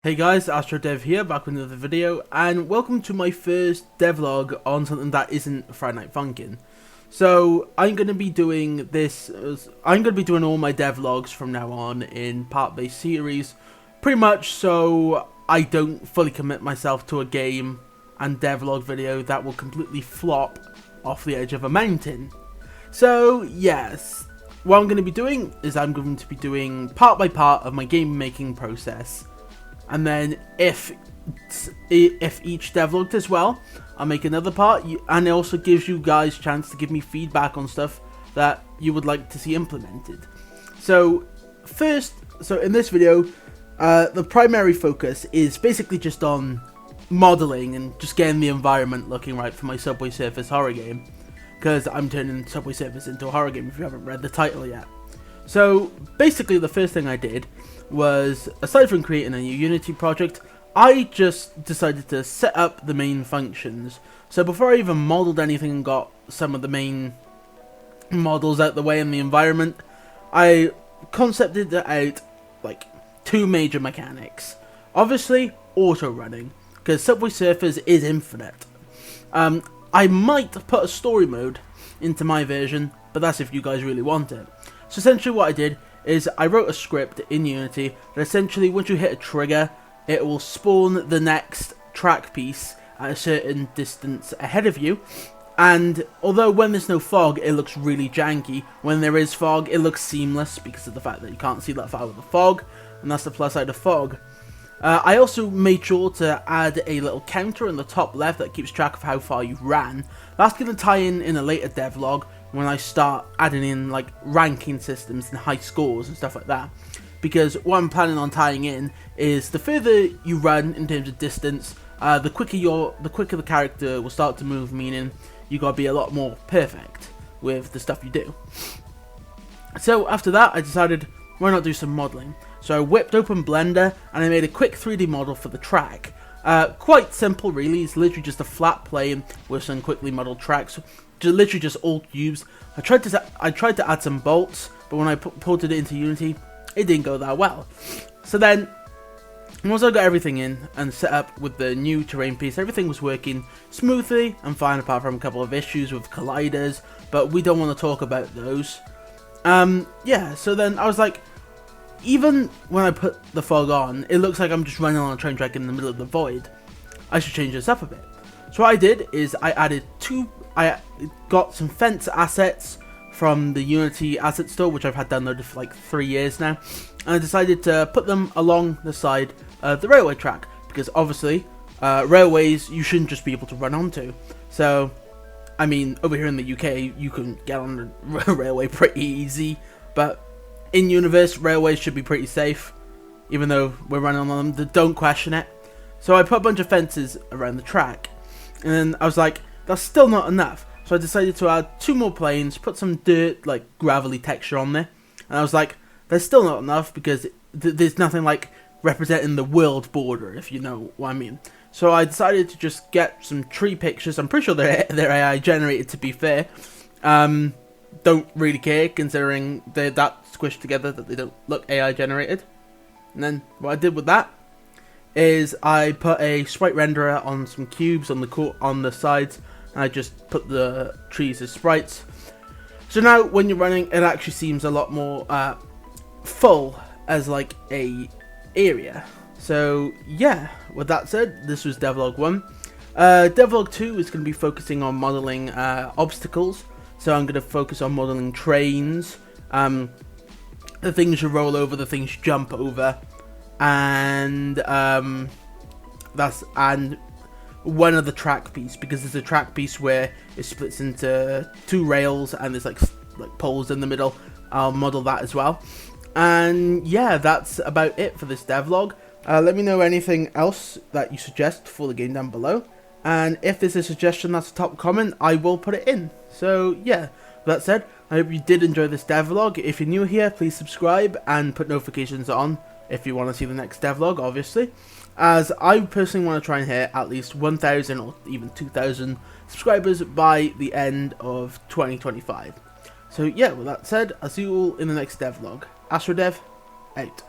Hey guys, AstroDev here, back with another video, and welcome to my first devlog on something that isn't Friday Night Funkin'. So, I'm going to be doing all my devlogs from now on in part-based series, pretty much so I don't fully commit myself to a game and devlog video that will completely flop off the edge of a mountain. So, yes, what I'm going to be doing is I'm going to be doing part by part of my game making process. And then if each devlog does well, I'll make another part, and it also gives you guys a chance to give me feedback on stuff that you would like to see implemented. So in this video, the primary focus is basically just on modeling and just getting the environment looking right for my Subway Surfers horror game, because I'm turning Subway Surfers into a horror game if you haven't read the title yet. So basically the first thing I did was, aside from creating a new Unity project, I just decided to set up the main functions. So before I even modeled anything and got some of the main models out the way in the environment, I concepted out like two major mechanics. Obviously, auto running, because Subway Surfers is infinite. I might put a story mode into my version, but that's if you guys really want it. So essentially what I did is I wrote a script in Unity that essentially once you hit a trigger, it will spawn the next track piece at a certain distance ahead of you. And although when there's no fog, it looks really janky, when there is fog, it looks seamless because of the fact that you can't see that far with the fog, and that's the plus side of fog. I also made sure to add a little counter in the top left that keeps track of how far you ran. That's going to tie in a later devlog when I start adding in like ranking systems and high scores and stuff like that. Because what I'm planning on tying in is the further you run in terms of distance, the quicker the character will start to move, meaning you gotta be a lot more perfect with the stuff you do. So after that, I decided, why not do some modeling? So I whipped open Blender and I made a quick 3D model for the track. Quite simple really, it's literally just a flat plane with some quickly modeled tracks. Literally just all cubes. I tried to add some bolts, but when I ported it into Unity, it didn't go that well. So then, once I got everything in and set up with the new terrain piece, everything was working smoothly and fine apart from a couple of issues with colliders, but we don't want to talk about those. Yeah, so then I was like, even when I put the fog on, it looks like I'm just running on a train track in the middle of the void. I should change this up a bit. So what I did is I got some fence assets from the Unity asset store, which I've had downloaded for like 3 years now, and I decided to put them along the side of the railway track, because obviously railways you shouldn't just be able to run onto. So I mean, over here in the UK you can get on the railway pretty easy, but in universe railways should be pretty safe, even though we're running on them. Don't question it. So I put a bunch of fences around the track, and then I was like, that's still not enough. So I decided to add 2 more planes, put some dirt, like gravelly texture on there. And I was like, there's still not enough because there's nothing like representing the world border, if you know what I mean. So I decided to just get some tree pictures. I'm pretty sure they're AI generated, to be fair. Don't really care considering they're that squished together that they don't look AI generated. And then what I did with that is I put a sprite renderer on some cubes on the sides, and I just put the trees as sprites. So now when you're running, it actually seems a lot more full as like a area. So yeah, with that said, this was Devlog 1. Devlog 2 is going to be focusing on modeling obstacles. So I'm going to focus on modeling trains, the things you roll over, the things you jump over, and one of the track piece, because there's a track piece where it splits into 2 rails and there's like poles in the middle. I'll model that as well. And yeah, that's about it for this devlog. Let me know anything else that you suggest for the game down below, and if there's a suggestion that's a top comment, I will put it in. So yeah, with that said, I hope you did enjoy this devlog. If you're new here, please subscribe and put notifications on if you want to see the next devlog, obviously, as I personally want to try and hit at least 1,000 or even 2,000 subscribers by the end of 2025. So yeah, with that said, I'll see you all in the next devlog. AstroDev, out.